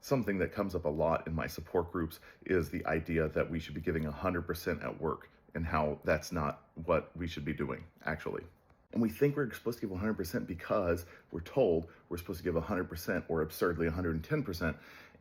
Something that comes up a lot in my support groups is the idea that we should be giving 100% at work and how that's not what we should be doing, actually. And we think we're supposed to give 100% because we're told we're supposed to give 100% or absurdly 110%.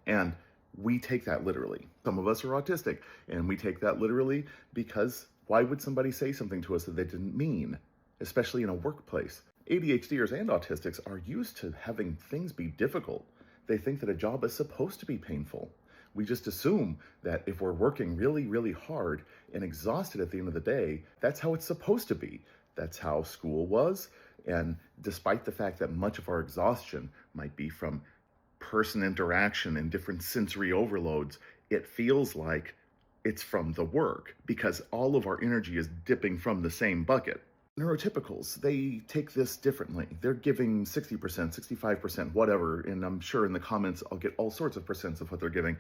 And we take that literally. Some of us are autistic, and we take that literally because why would somebody say something to us that they didn't mean, especially in a workplace? ADHDers and autistics are used to having things be difficult. They think that a job is supposed to be painful. We just assume that if we're working really, really hard and exhausted at the end of the day, that's how it's supposed to be. That's how school was. And despite the fact that much of our exhaustion might be from person interaction and different sensory overloads, it feels like it's from the work because all of our energy is dipping from the same bucket. Neurotypicals, they take this differently. They're giving 60%, 65%, whatever, and I'm sure in the comments I'll get all sorts of percents of what they're giving.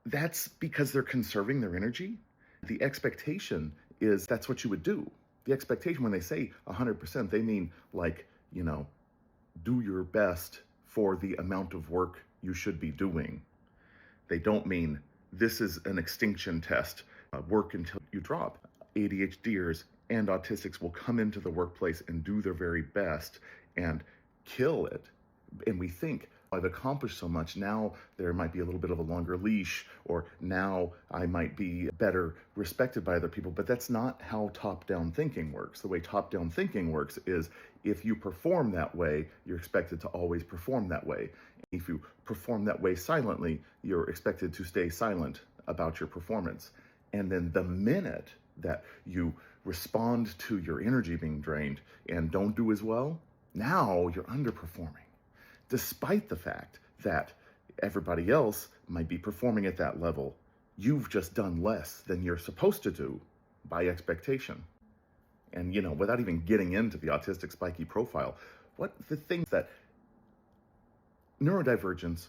That's because they're conserving their energy. The expectation is that's what you would do. The expectation when they say 100%, they mean like, do your best for the amount of work you should be doing. They don't mean this is an extinction test, work until you drop. ADHDers and autistics will come into the workplace and do their very best and kill it. And we think, I've accomplished so much, now there might be a little bit of a longer leash, or now I might be better respected by other people. But that's not how top-down thinking works. The way top-down thinking works is if you perform that way, you're expected to always perform that way. If you perform that way silently, you're expected to stay silent about your performance. And then the minute that you respond to your energy being drained and don't do as well, now you're underperforming, despite the fact that everybody else might be performing at that level. You've just done less than you're supposed to do by expectation. And, without even getting into the autistic spiky profile, what the things that neurodivergents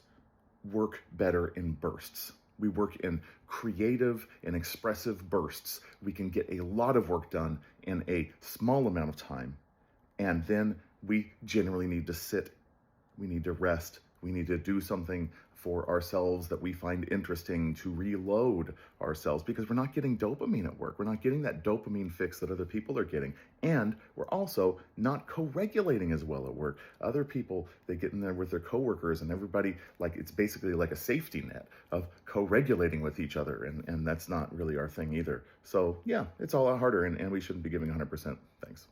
work better in bursts. We work in creative and expressive bursts. We can get a lot of work done in a small amount of time. And then we generally need to sit. We need to rest. We need to do something for ourselves that we find interesting to reload ourselves because we're not getting dopamine at work. We're not getting that dopamine fix that other people are getting. And we're also not co-regulating as well at work. Other people, they get in there with their coworkers and everybody, like it's basically like a safety net of co-regulating with each other. And that's not really our thing either. So yeah, it's all a lot harder and we shouldn't be giving 100%. Thanks.